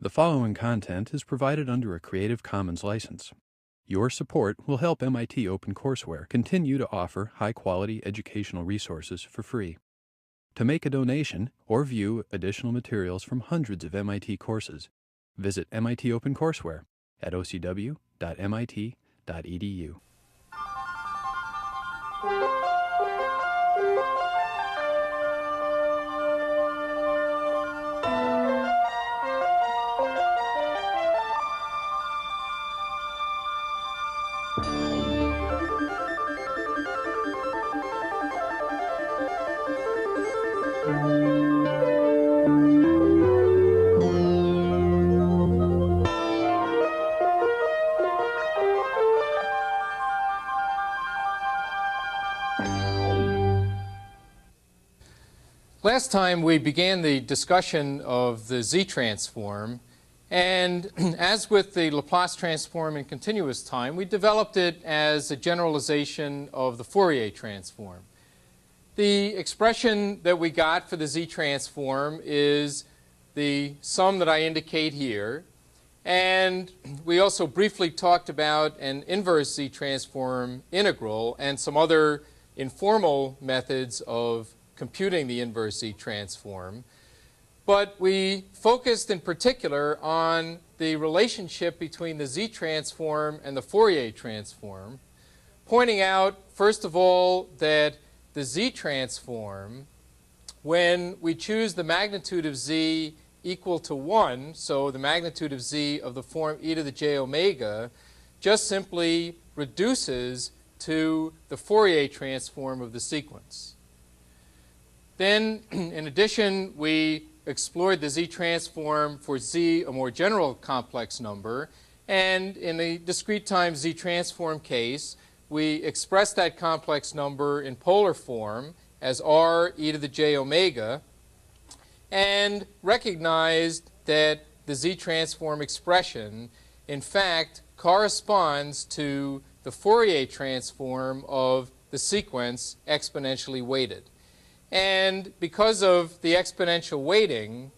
The following content is provided under a Creative Commons license. Your support will help MIT OpenCourseware continue to offer high-quality educational resources for free. To make a donation or view additional materials from hundreds of MIT courses, visit MIT OpenCourseware at ocw.mit.edu. Last time we began the discussion of the Z-transform, and as with the Laplace transform in continuous time, we developed it as a generalization of the Fourier transform. The expression that we got for the Z-transform is the sum that I indicate here, and we also briefly talked about an inverse Z-transform integral and some other informal methods of computing the inverse Z-transform. But we focused in particular on the relationship between the Z-transform and the Fourier transform, pointing out, first of all, that the Z-transform, when we choose the magnitude of Z equal to 1, so the magnitude of Z of the form e to the j omega, just simply reduces to the Fourier transform of the sequence. Then, in addition, we explored the Z-transform for Z, a more general complex number. And in the discrete time Z-transform case, we expressed that complex number in polar form as r e to the j omega, and recognized that the Z-transform expression, in fact, corresponds to the Fourier transform of the sequence exponentially weighted. And because of the exponential weighting,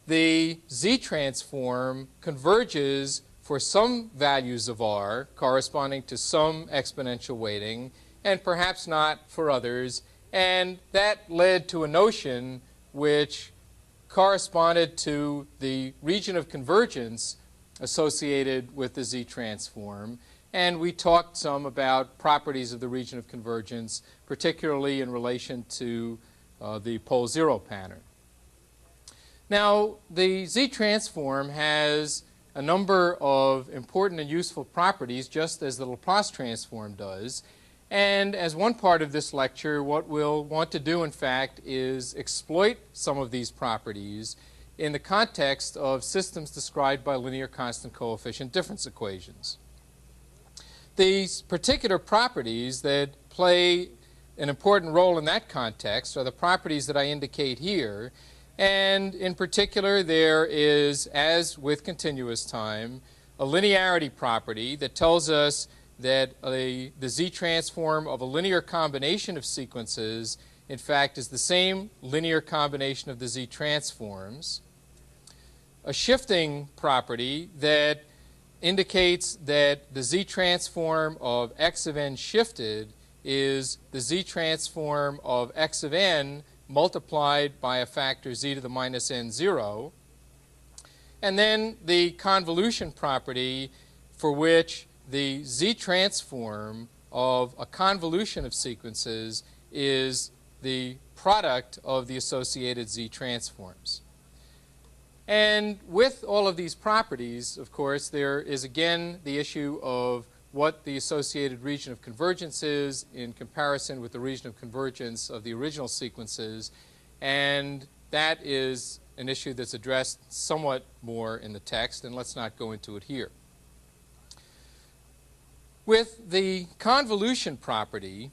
the Z-transform converges for some values of r corresponding to some exponential weighting, and perhaps not for others. And that led to a notion which corresponded to the region of convergence associated with the Z-transform. And we talked some about properties of the region of convergence, particularly in relation to the pole zero pattern. Now, the Z-transform has a number of important and useful properties, just as the Laplace transform does. And as one part of this lecture, what we'll want to do, in fact, is exploit some of these properties in the context of systems described by linear constant coefficient difference equations. These particular properties that play an important role in that context are the properties that I indicate here. And in particular, there is, as with continuous time, a linearity property that tells us that the Z-transform of a linear combination of sequences, in fact, is the same linear combination of the Z-transforms. A shifting property that indicates that the Z-transform of x of n shifted is the Z-transform of x of n multiplied by a factor z to the minus n0. And then the convolution property, for which the Z-transform of a convolution of sequences is the product of the associated Z-transforms. And with all of these properties, of course, there is again the issue of what the associated region of convergence is in comparison with the region of convergence of the original sequences. And that is an issue that's addressed somewhat more in the text, and let's not go into it here. With the convolution property,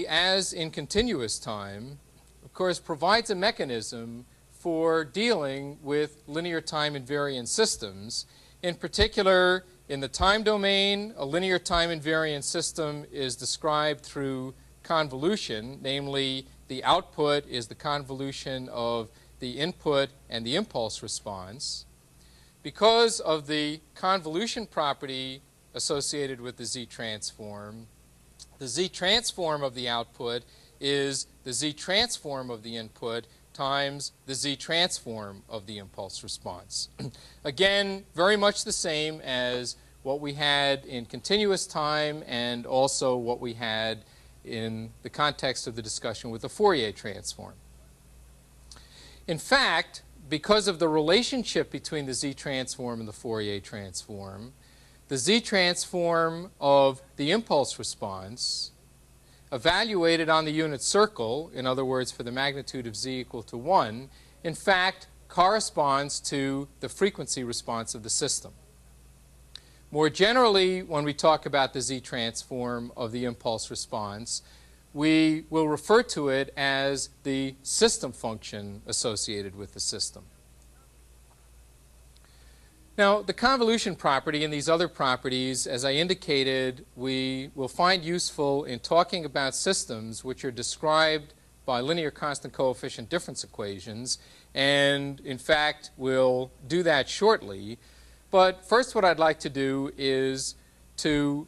as in continuous time, of course, provides a mechanism for dealing with linear time invariant systems. In particular, in the time domain, a linear time invariant system is described through convolution, namely the output is the convolution of the input and the impulse response. Because of the convolution property associated with the Z-transform of the output is the Z-transform of the input times the Z-transform of the impulse response. Again, very much the same as what we had in continuous time and also what we had in the context of the discussion with the Fourier transform. In fact, because of the relationship between the Z-transform and the Fourier transform, the Z-transform of the impulse response evaluated on the unit circle, in other words, for the magnitude of Z equal to 1, in fact corresponds to the frequency response of the system. More generally, when we talk about the Z-transform of the impulse response, we will refer to it as the system function associated with the system. Now, the convolution property and these other properties, as I indicated, we will find useful in talking about systems which are described by linear constant coefficient difference equations, and in fact we'll do that shortly. But first what I'd like to do is to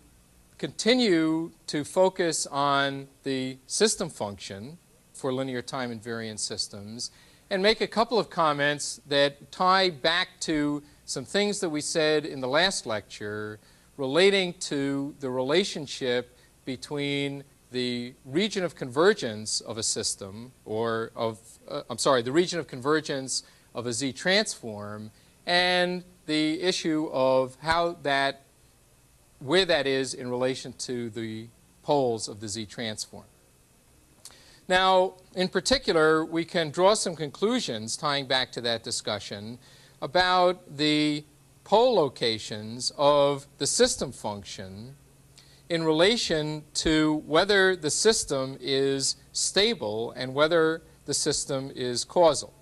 continue to focus on the system function for linear time invariant systems and make a couple of comments that tie back to some things that we said in the last lecture relating to the relationship between the region of convergence of a system, or the region of convergence of a Z-transform, and the issue of where that is in relation to the poles of the Z-transform. Now, in particular, we can draw some conclusions tying back to that discussion about the pole locations of the system function in relation to whether the system is stable and whether the system is causal.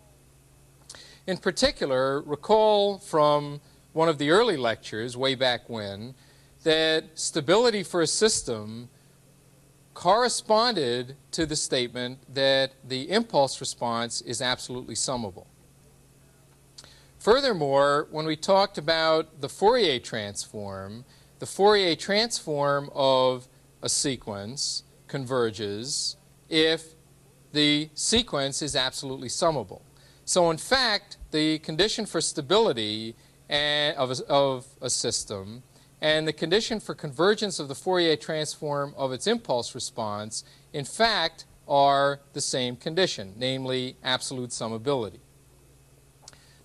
In particular, recall from one of the early lectures way back when that stability for a system corresponded to the statement that the impulse response is absolutely summable. Furthermore, when we talked about the Fourier transform of a sequence converges if the sequence is absolutely summable. So in fact, the condition for stability of a system and the condition for convergence of the Fourier transform of its impulse response, in fact, are the same condition, namely absolute summability.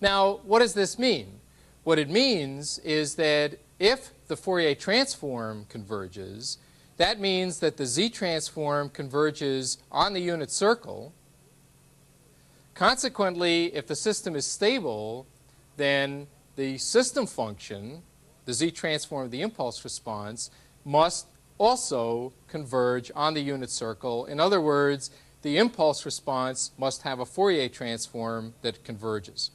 Now, what does this mean? What it means is that if the Fourier transform converges, that means that the Z-transform converges on the unit circle. Consequently, if the system is stable, then the system function, the Z-transform of the impulse response, must also converge on the unit circle. In other words, the impulse response must have a Fourier transform that converges.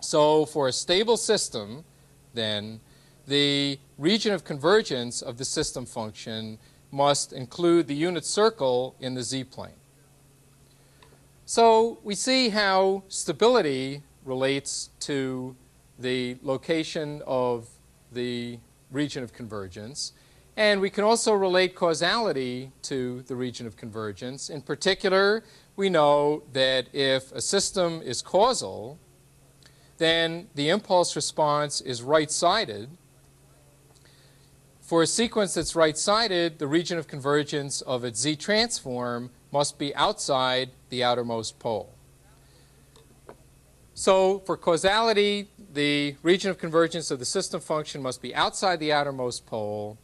So for a stable system, then, the region of convergence of the system function must include the unit circle in the Z-plane. So we see how stability relates to the location of the region of convergence. And we can also relate causality to the region of convergence. In particular, we know that if a system is causal, then the impulse response is right-sided. For a sequence that's right-sided, the region of convergence of its Z-transform must be outside the outermost pole. So for causality, the region of convergence of the system function must be outside the outermost pole.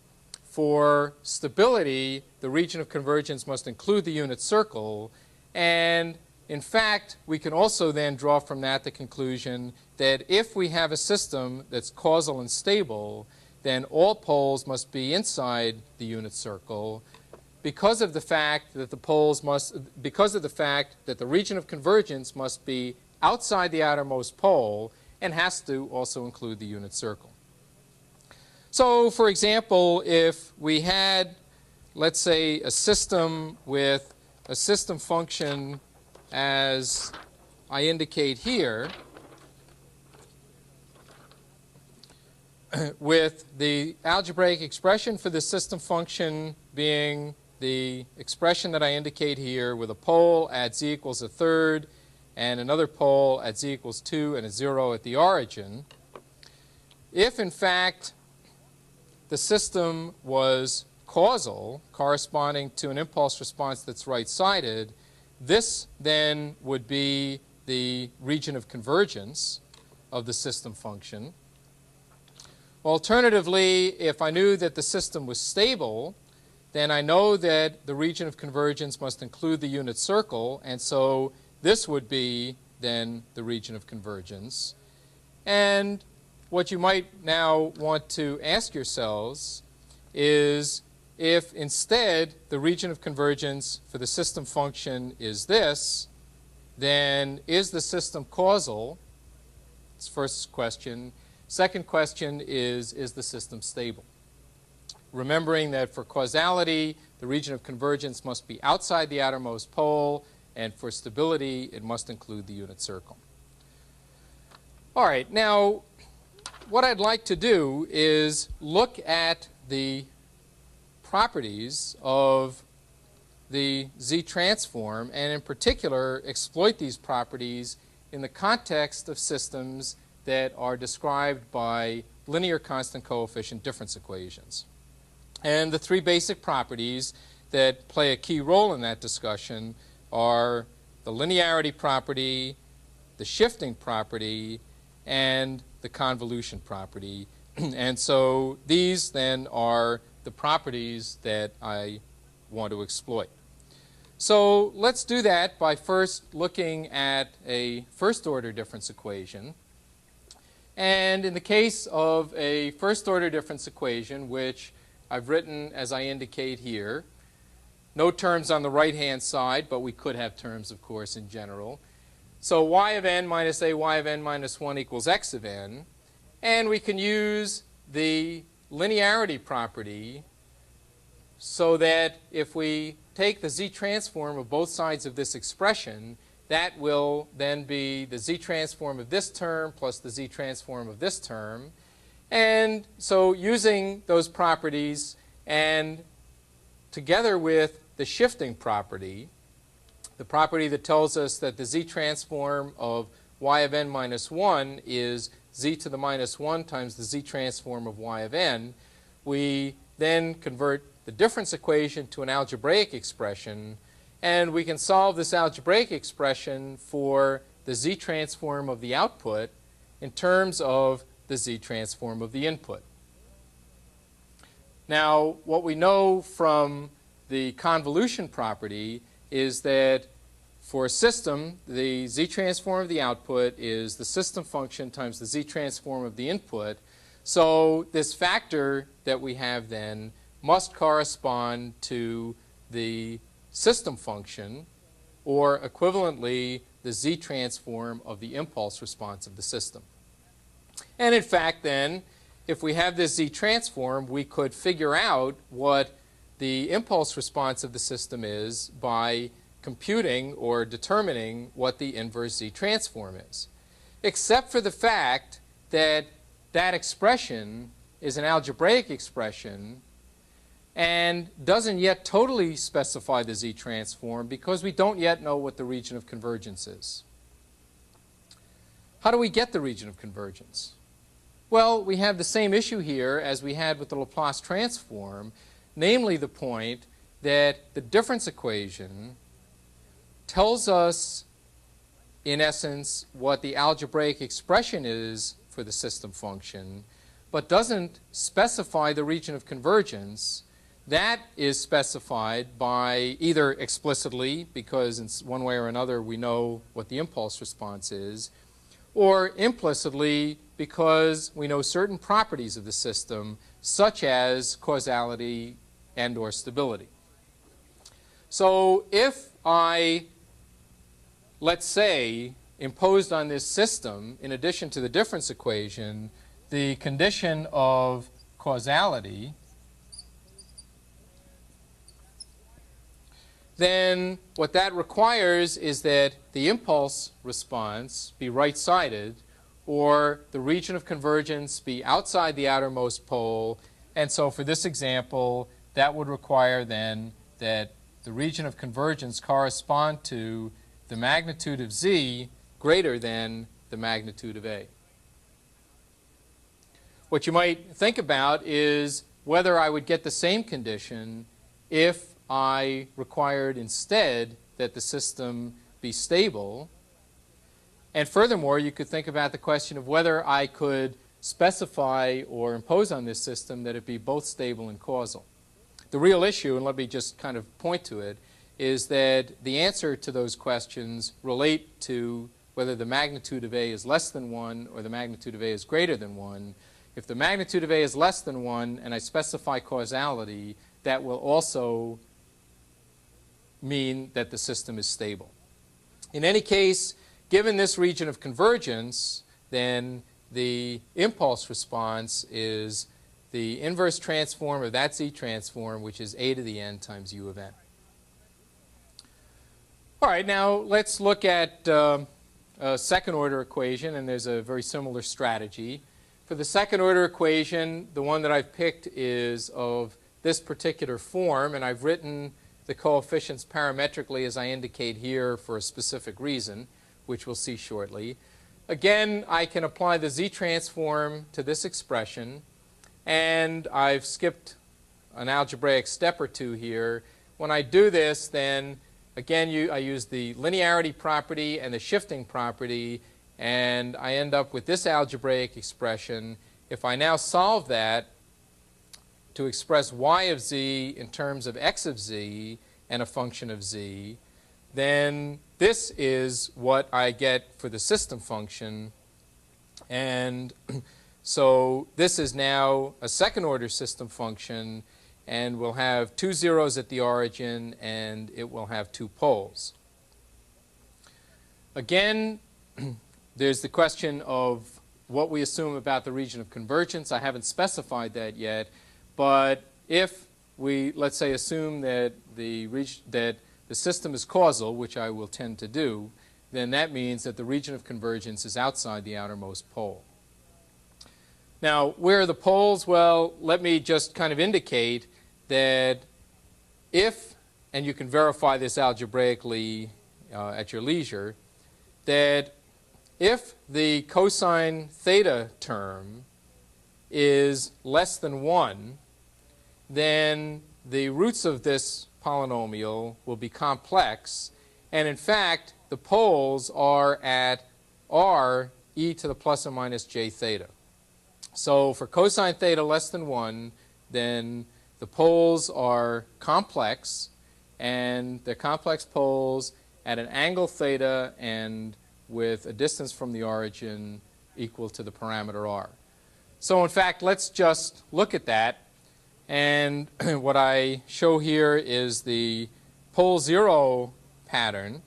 For stability, the region of convergence must include the unit circle. And in fact, we can also then draw from that the conclusion that if we have a system that's causal and stable, then all poles must be inside the unit circle because of the fact that the region of convergence must be outside the outermost pole and has to also include the unit circle. So, for example, if we had, let's say, a system with a system function as I indicate here with the algebraic expression for the system function being the expression that I indicate here with a pole at z equals a third and another pole at z equals 2 and a 0 at the origin. If, in fact, the system was causal, corresponding to an impulse response that's right-sided, this then would be the region of convergence of the system function. Alternatively, if I knew that the system was stable, then I know that the region of convergence must include the unit circle, and so this would be then the region of convergence. And what you might now want to ask yourselves is, if instead the region of convergence for the system function is this, then is the system causal? It's the first question. Second question is the system stable? Remembering that for causality, the region of convergence must be outside the outermost pole, and for stability, it must include the unit circle. All right, now what I'd like to do is look at the properties of the Z-transform, and in particular exploit these properties in the context of systems that are described by linear constant coefficient difference equations. And the three basic properties that play a key role in that discussion are the linearity property, the shifting property, and the convolution property. And so these then are the properties that I want to exploit. So let's do that by first looking at a first-order difference equation. And in the case of a first-order difference equation, which I've written as I indicate here, no terms on the right-hand side, but we could have terms, of course, in general. So y of n minus a y of n minus 1 equals x of n. And we can use the linearity property so that if we take the Z-transform of both sides of this expression, that will then be the Z-transform of this term plus the Z-transform of this term. And so using those properties and together with the shifting property, the property that tells us that the Z-transform of y of n minus 1 is z to the minus 1 times the Z-transform of y of n, we then convert the difference equation to an algebraic expression, and we can solve this algebraic expression for the Z-transform of the output in terms of the Z-transform of the input. Now, what we know from the convolution property is that for a system, the Z-transform of the output is the system function times the Z-transform of the input. So this factor that we have then must correspond to the system function, or equivalently, the Z-transform of the impulse response of the system. And in fact, then, if we have this Z-transform, we could figure out what the impulse response of the system is by computing or determining what the inverse Z-transform is. Except for the fact that that expression is an algebraic expression and doesn't yet totally specify the Z-transform because we don't yet know what the region of convergence is. How do we get the region of convergence? Well, we have the same issue here as we had with the Laplace transform, namely the point that the difference equation tells us, in essence, what the algebraic expression is for the system function, but doesn't specify the region of convergence. That is specified by either explicitly, because in one way or another we know what the impulse response is, or implicitly because we know certain properties of the system, such as causality and or stability. So if I, let's say, imposed on this system, in addition to the difference equation, the condition of causality, then what that requires is that the impulse response be right-sided, or the region of convergence be outside the outermost pole. And so for this example, that would require then that the region of convergence correspond to the magnitude of z greater than the magnitude of a. What you might think about is whether I would get the same condition if I required instead that the system be stable. And furthermore, you could think about the question of whether I could specify or impose on this system that it be both stable and causal. The real issue, and let me just kind of point to it, is that the answer to those questions relate to whether the magnitude of A is less than 1 or the magnitude of A is greater than 1. If the magnitude of A is less than 1 and I specify causality, that will also mean that the system is stable. In any case, given this region of convergence, then the impulse response is the inverse transform of that z transform, which is a to the n times u of n. All right, now let's look at a second order equation, and there's a very similar strategy. For the second order equation, the one that I've picked is of this particular form, and I've written the coefficients parametrically as I indicate here for a specific reason, which we'll see shortly. Again, I can apply the z transform to this expression, and I've skipped an algebraic step or two here. When I do this, then again I use the linearity property and the shifting property, and I end up with this algebraic expression. If I now solve that to express y of z in terms of x of z and a function of z, then this is what I get for the system function. And so this is now a second order system function, and we'll have 2 zeros at the origin, and it will have 2 poles. Again, there's the question of what we assume about the region of convergence. I haven't specified that yet, but if we, let's say, assume that the system is causal, which I will tend to do, then that means that the region of convergence is outside the outermost pole. Now, where are the poles? Well, let me just kind of indicate that if, and you can verify this algebraically at your leisure, that if the cosine theta term is less than 1, then the roots of this polynomial will be complex, and in fact the poles are at r e to the plus or minus j theta. So for cosine theta less than 1, then the poles are complex, and they're complex poles at an angle theta and with a distance from the origin equal to the parameter r. So in fact, let's just look at that. And what I show here is the pole 0 pattern.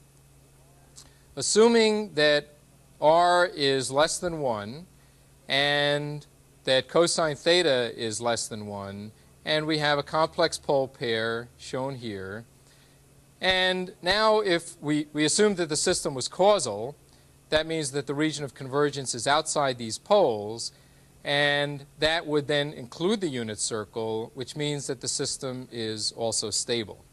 Assuming that r is less than 1 and that cosine theta is less than 1, and we have a complex pole pair shown here. And now if we assume that the system was causal, that means that the region of convergence is outside these poles, and that would then include the unit circle, which means that the system is also stable.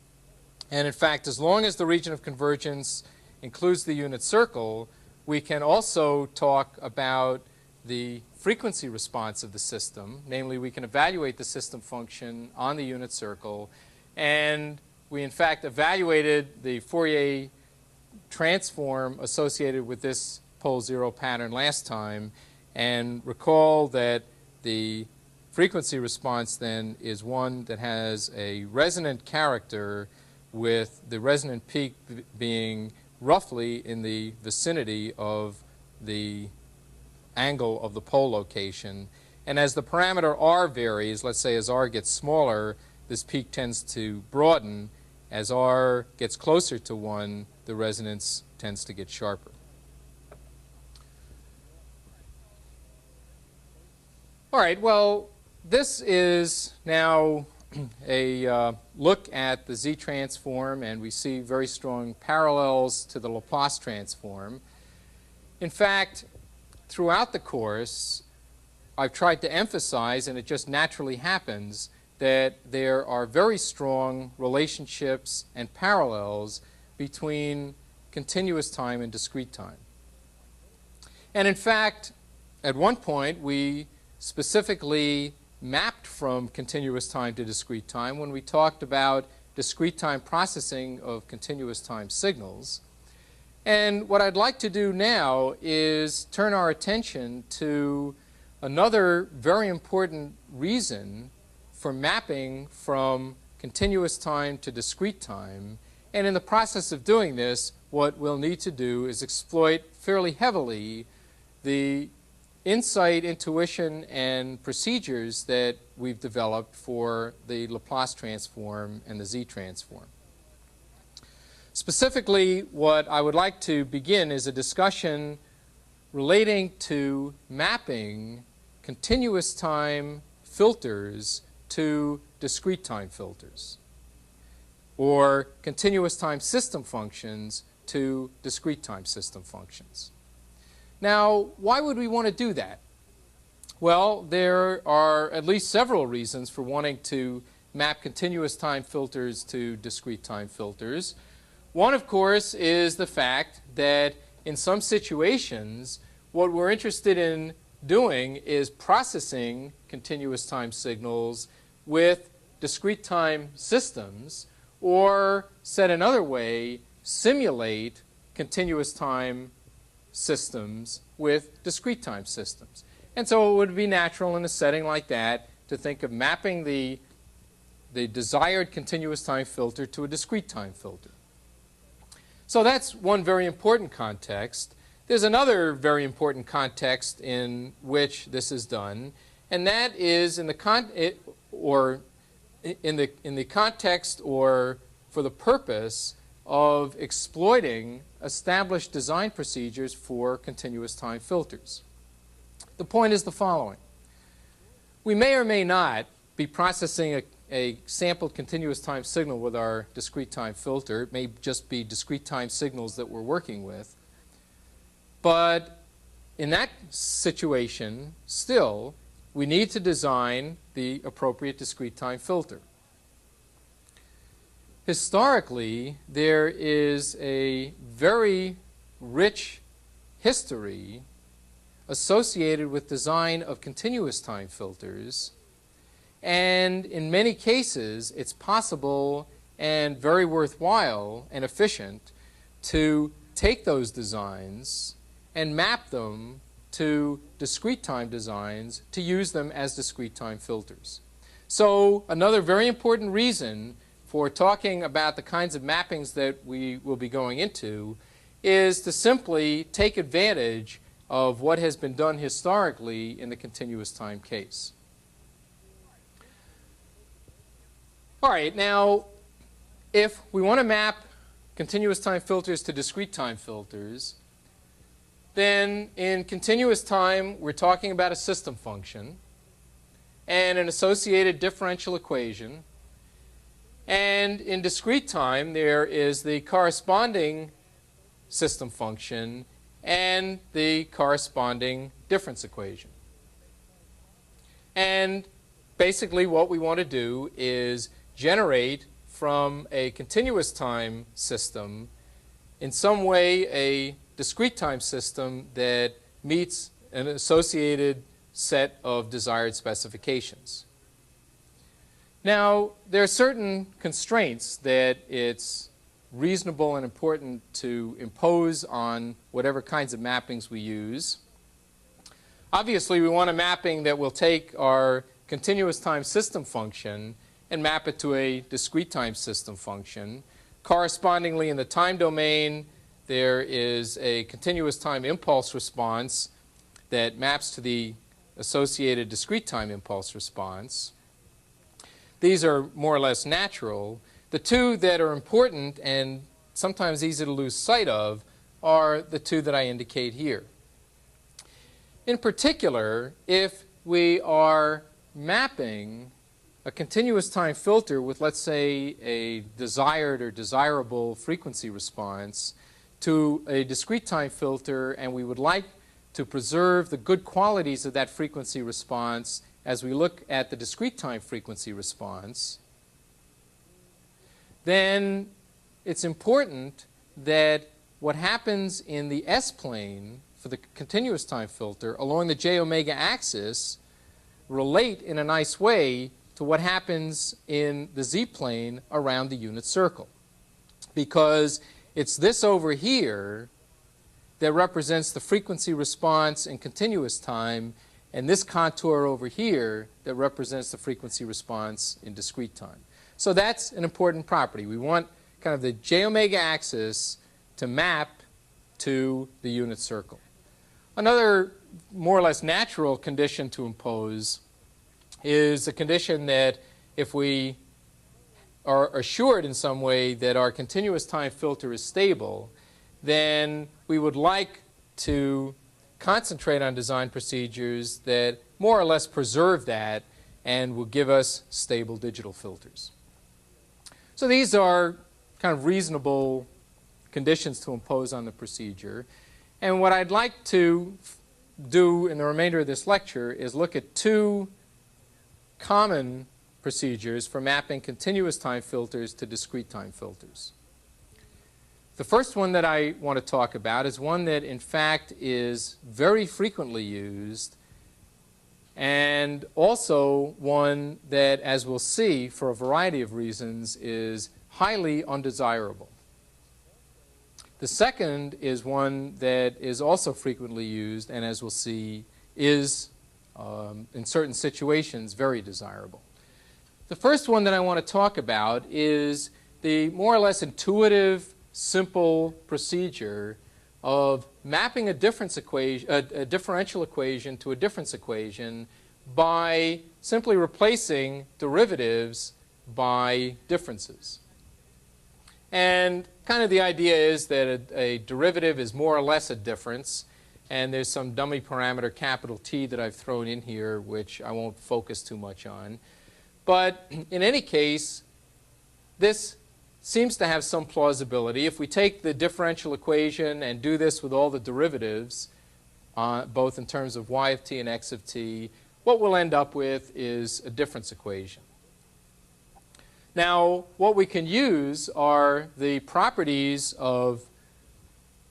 And in fact, as long as the region of convergence includes the unit circle, we can also talk about the frequency response of the system. Namely, we can evaluate the system function on the unit circle, and we in fact evaluated the Fourier transform associated with this pole 0 pattern last time, and recall that the frequency response then is one that has a resonant character, with the resonant peak being roughly in the vicinity of the angle of the pole location. And as the parameter r varies, let's say as r gets smaller, this peak tends to broaden. As r gets closer to 1, the resonance tends to get sharper. All right, well, this is now a look at the Z-transform, and we see very strong parallels to the Laplace transform. In fact, throughout the course, I've tried to emphasize, and it just naturally happens, that there are very strong relationships and parallels between continuous time and discrete time. And in fact, at one point, we specifically mapped from continuous time to discrete time when we talked about discrete time processing of continuous time signals. And what I'd like to do now is turn our attention to another very important reason for mapping from continuous time to discrete time. And in the process of doing this, what we'll need to do is exploit fairly heavily the insight, intuition, and procedures that we've developed for the Laplace transform and the Z-transform. Specifically, what I would like to begin is a discussion relating to mapping continuous time filters to discrete time filters, or continuous time system functions to discrete time system functions. Now, why would we want to do that? Well, there are at least several reasons for wanting to map continuous time filters to discrete time filters. One, of course, is the fact that in some situations, what we're interested in doing is processing continuous time signals with discrete time systems, or said another way, simulate continuous time systems with discrete time systems. And so it would be natural in a setting like that to think of mapping the desired continuous time filter to a discrete time filter. So that's one very important context. There's another very important context in which this is done, and that is in the context or for the purpose of exploiting established design procedures for continuous time filters. The point is the following. We may or may not be processing a sampled continuous time signal with our discrete time filter. It may just be discrete time signals that we're working with. But in that situation, still, we need to design the appropriate discrete time filter. Historically, there is a very rich history associated with design of continuous time filters, and in many cases, it's possible and very worthwhile and efficient to take those designs and map them to discrete time designs to use them as discrete time filters. So another very important reason for talking about the kinds of mappings that we will be going into is to simply take advantage of what has been done historically in the continuous time case. All right, now if we want to map continuous time filters to discrete time filters, then in continuous time we're talking about a system function and an associated differential equation. And in discrete time, there is the corresponding system function and the corresponding difference equation. And basically what we want to do is generate from a continuous time system in some way a discrete time system that meets an associated set of desired specifications. Now, there are certain constraints that it's reasonable and important to impose on whatever kinds of mappings we use. Obviously, we want a mapping that will take our continuous time system function and map it to a discrete time system function. Correspondingly, in the time domain, there is a continuous time impulse response that maps to the associated discrete time impulse response. These are more or less natural. The two that are important and sometimes easy to lose sight of are the two that I indicate here. In particular, if we are mapping a continuous time filter with, let's say, a desired or desirable frequency response to a discrete time filter, and we would like to preserve the good qualities of that frequency response as we look at the discrete time frequency response, then it's important that what happens in the S-plane for the continuous time filter along the j omega axis relate in a nice way to what happens in the Z-plane around the unit circle. Because it's this over here that represents the frequency response in continuous time, and this contour over here that represents the frequency response in discrete time. So that's an important property. We want kind of the j omega axis to map to the unit circle. Another more or less natural condition to impose is a condition that if we are assured in some way that our continuous time filter is stable, then we would like to concentrate on design procedures that more or less preserve that and will give us stable digital filters. So these are kind of reasonable conditions to impose on the procedure. And what I'd like to do in the remainder of this lecture is look at two common procedures for mapping continuous time filters to discrete time filters. The first one that I want to talk about is one that in fact is very frequently used, and also one that, as we'll see, for a variety of reasons, is highly undesirable. The second is one that is also frequently used and, as we'll see, is in certain situations very desirable. The first one that I want to talk about is the more or less intuitive, simple procedure of mapping a differential equation to a difference equation by simply replacing derivatives by differences. And kind of the idea is that a derivative is more or less a difference, and there's some dummy parameter capital T that I've thrown in here, which I won't focus too much on. But in any case, this seems to have some plausibility. If we take the differential equation and do this with all the derivatives, both in terms of y of t and x of t, what we'll end up with is a difference equation. Now, what we can use are the properties of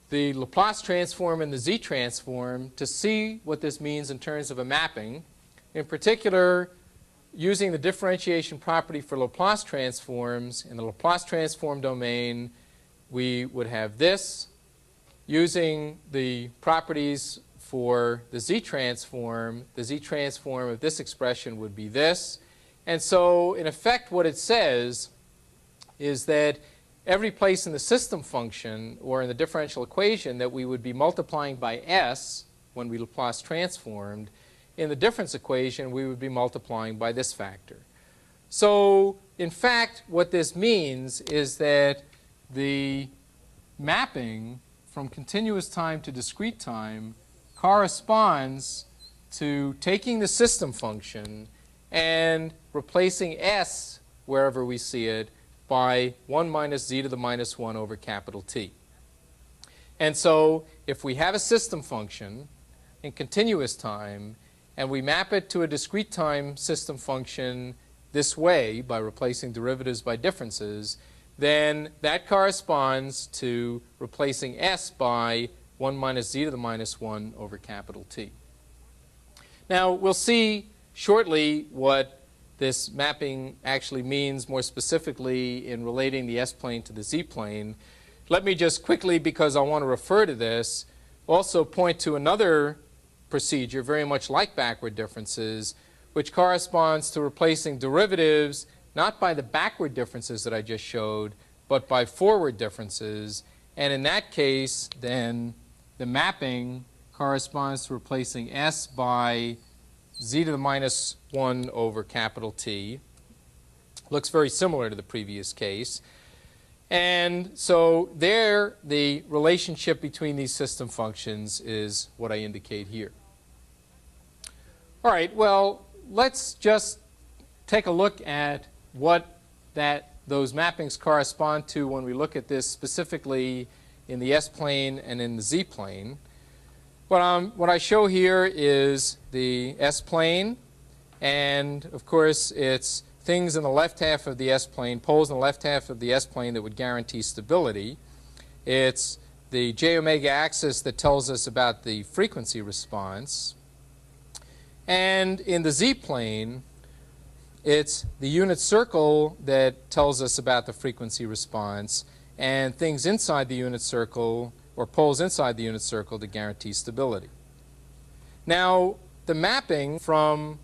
the Laplace transform and the Z transform to see what this means in terms of a mapping. In particular, using the differentiation property for Laplace transforms, in the Laplace transform domain, we would have this. Using the properties for the Z transform of this expression would be this. And so, in effect, what it says is that every place in the system function or in the differential equation that we would be multiplying by s when we Laplace transformed, in the difference equation we would be multiplying by this factor. So, in fact, what this means is that the mapping from continuous time to discrete time corresponds to taking the system function and replacing s, wherever we see it, by 1 minus z to the minus 1 over capital T. And so if we have a system function in continuous time and we map it to a discrete time system function this way by replacing derivatives by differences, then that corresponds to replacing s by 1 minus z to the minus 1 over capital T. Now, we'll see shortly what this mapping actually means more specifically in relating the S-plane to the Z-plane. Let me just quickly, because I want to refer to this, also point to another procedure very much like backward differences, which corresponds to replacing derivatives not by the backward differences that I just showed, but by forward differences. And in that case, then the mapping corresponds to replacing s by z to the minus 1 over capital T. Looks very similar to the previous case. And so there, the relationship between these system functions is what I indicate here. All right, well, let's just take a look at what those mappings correspond to when we look at this specifically in the S-plane and in the Z-plane. What I show here is the S-plane, and of course it's things in the left half of the S-plane, poles in the left half of the S-plane that would guarantee stability. It's the j-omega axis that tells us about the frequency response. And in the Z-plane, it's the unit circle that tells us about the frequency response, and things inside the unit circle, or poles inside the unit circle, to guarantee stability. Now, the mapping from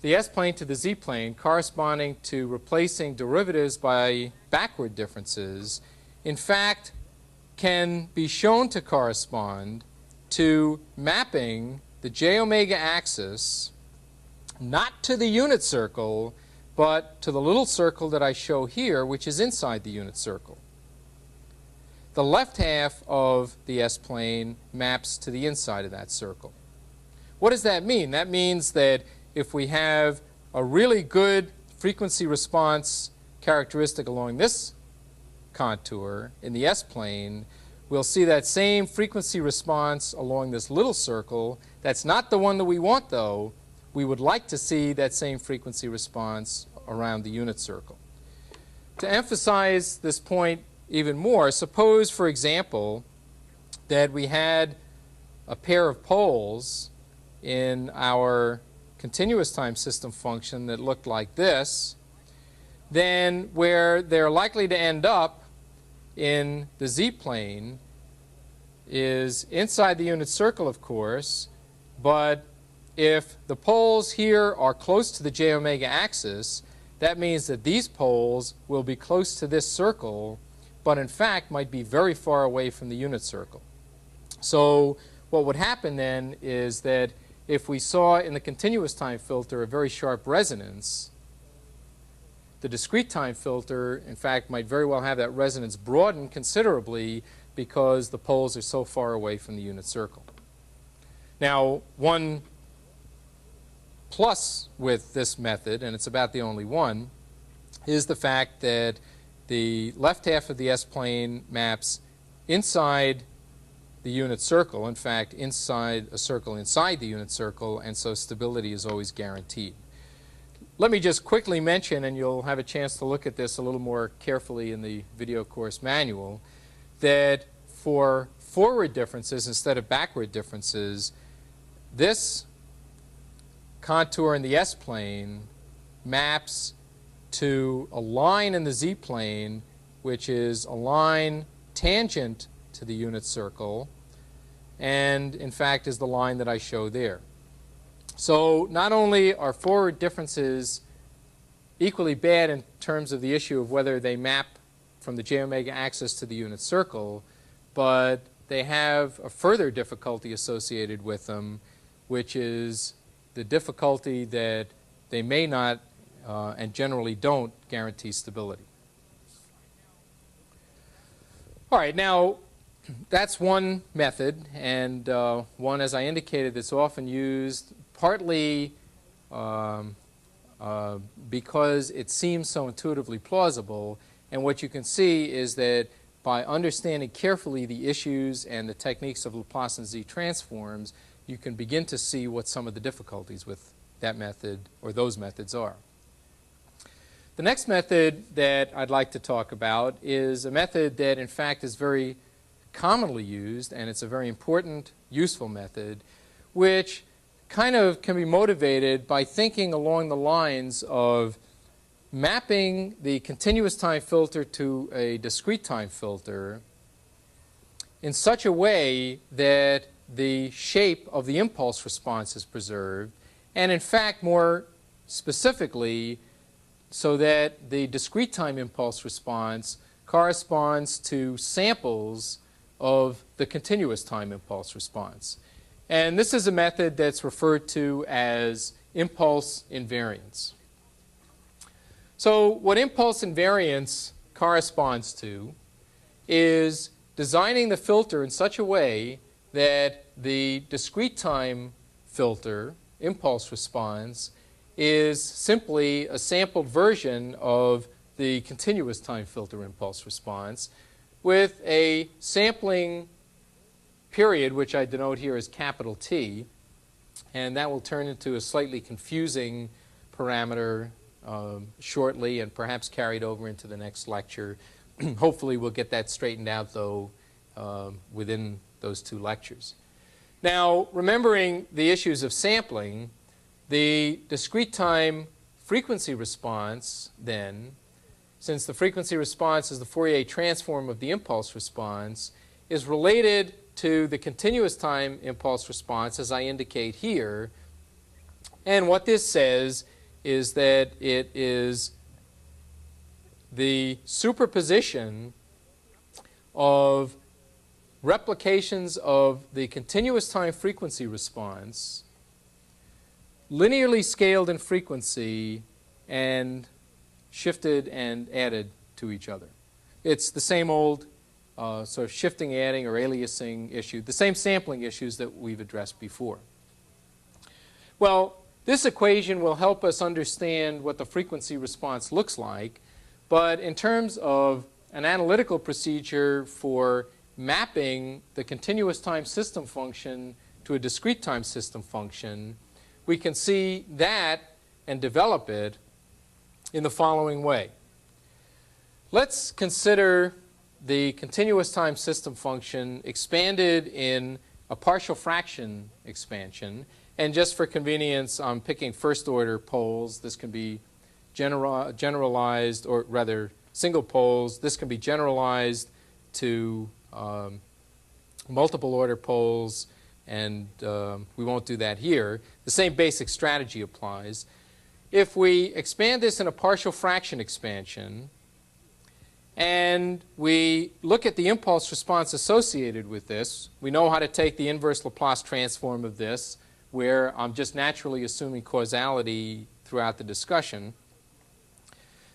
the S-plane to the Z-plane corresponding to replacing derivatives by backward differences, in fact, can be shown to correspond to mapping the j-omega axis not to the unit circle, but to the little circle that I show here, which is inside the unit circle. The left half of the S-plane maps to the inside of that circle. What does that mean? That means that if we have a really good frequency response characteristic along this contour in the S-plane, we'll see that same frequency response along this little circle. That's not the one that we want, though. We would like to see that same frequency response around the unit circle. To emphasize this point even more, suppose, for example, that we had a pair of poles in our continuous time system function that looked like this. Then where they're likely to end up in the Z-plane is inside the unit circle, of course, but if the poles here are close to the j-omega axis, that means that these poles will be close to this circle, but in fact might be very far away from the unit circle. So what would happen then is that if we saw in the continuous time filter a very sharp resonance, the discrete time filter, in fact, might very well have that resonance broaden considerably because the poles are so far away from the unit circle. Now, one plus with this method, and it's about the only one, is the fact that the left half of the S-plane maps inside the unit circle, in fact, inside a circle inside the unit circle, and so stability is always guaranteed. Let me just quickly mention, and you'll have a chance to look at this a little more carefully in the video course manual, that for forward differences instead of backward differences, this contour in the S-plane maps to a line in the Z-plane, which is a line tangent to the unit circle, and in fact is the line that I show there. So not only are forward differences equally bad in terms of the issue of whether they map from the j-omega axis to the unit circle, but they have a further difficulty associated with them, which is the difficulty that they may not and generally don't guarantee stability. All right, now that's one method, and one, as I indicated, that's often used partly because it seems so intuitively plausible, and what you can see is that by understanding carefully the issues and the techniques of Laplace and Z transforms, you can begin to see what some of the difficulties with that method or those methods are. The next method that I'd like to talk about is a method that in fact is very commonly used, and it's a very important, useful method, which kind of can be motivated by thinking along the lines of mapping the continuous time filter to a discrete time filter in such a way that the shape of the impulse response is preserved, and in fact more specifically so that the discrete time impulse response corresponds to samples of the continuous time impulse response. And this is a method that's referred to as impulse invariance. So what impulse invariance corresponds to is designing the filter in such a way that the discrete time filter impulse response is simply a sampled version of the continuous time filter impulse response with a sampling period, which I denote here as capital T, and that will turn into a slightly confusing parameter shortly and perhaps carried over into the next lecture. Hopefully we'll get that straightened out, though, within those 2 lectures. Now, remembering the issues of sampling, the discrete time frequency response, then, since the frequency response is the Fourier transform of the impulse response, is related to the continuous time impulse response, as I indicate here. And what this says is that it is the superposition of replications of the continuous time frequency response, linearly scaled in frequency and shifted and added to each other. It's the same old sort of shifting, adding, or aliasing issue, the same sampling issues that we've addressed before. Well, this equation will help us understand what the frequency response looks like, but in terms of an analytical procedure for mapping the continuous time system function to a discrete time system function, we can see that and develop it in the following way. Let's consider the continuous time system function expanded in a partial fraction expansion. And just for convenience, I'm picking first order poles. This can be generalized, or rather single poles. This can be generalized to multiple order poles, and we won't do that here. The same basic strategy applies. If we expand this in a partial fraction expansion, and we look at the impulse response associated with this, we know how to take the inverse Laplace transform of this, where I'm just naturally assuming causality throughout the discussion.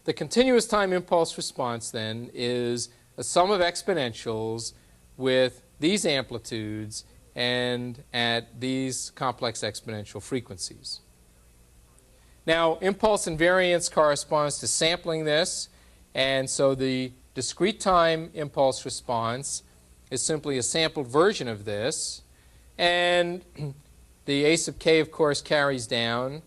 The continuous time impulse response, then, is a sum of exponentials with these amplitudes and at these complex exponential frequencies. Now, impulse invariance corresponds to sampling this, and so the discrete time impulse response is simply a sampled version of this, and the a sub k, of course, carries down,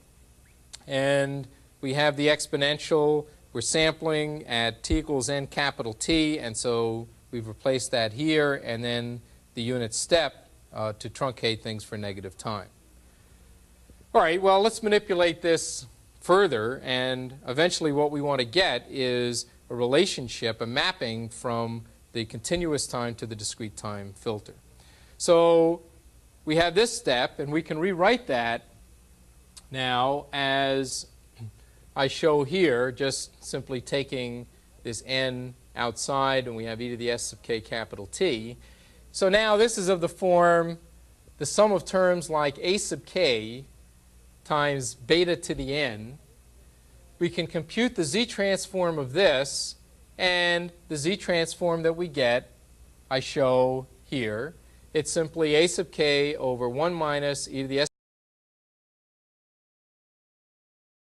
and we have the exponential. We're sampling at t equals n capital T, and so we've replaced that here, and then the unit step to truncate things for negative time. All right, well, let's manipulate this further, and eventually what we want to get is a relationship, a mapping from the continuous time to the discrete time filter. So we have this step, and we can rewrite that now as I show here, just simply taking this n outside, and we have e to the s sub k capital T. So now this is of the form, the sum of terms like a sub k times beta to the n. We can compute the z transform of this, and the z transform that we get I show here. It's simply a sub k over 1 minus e to the s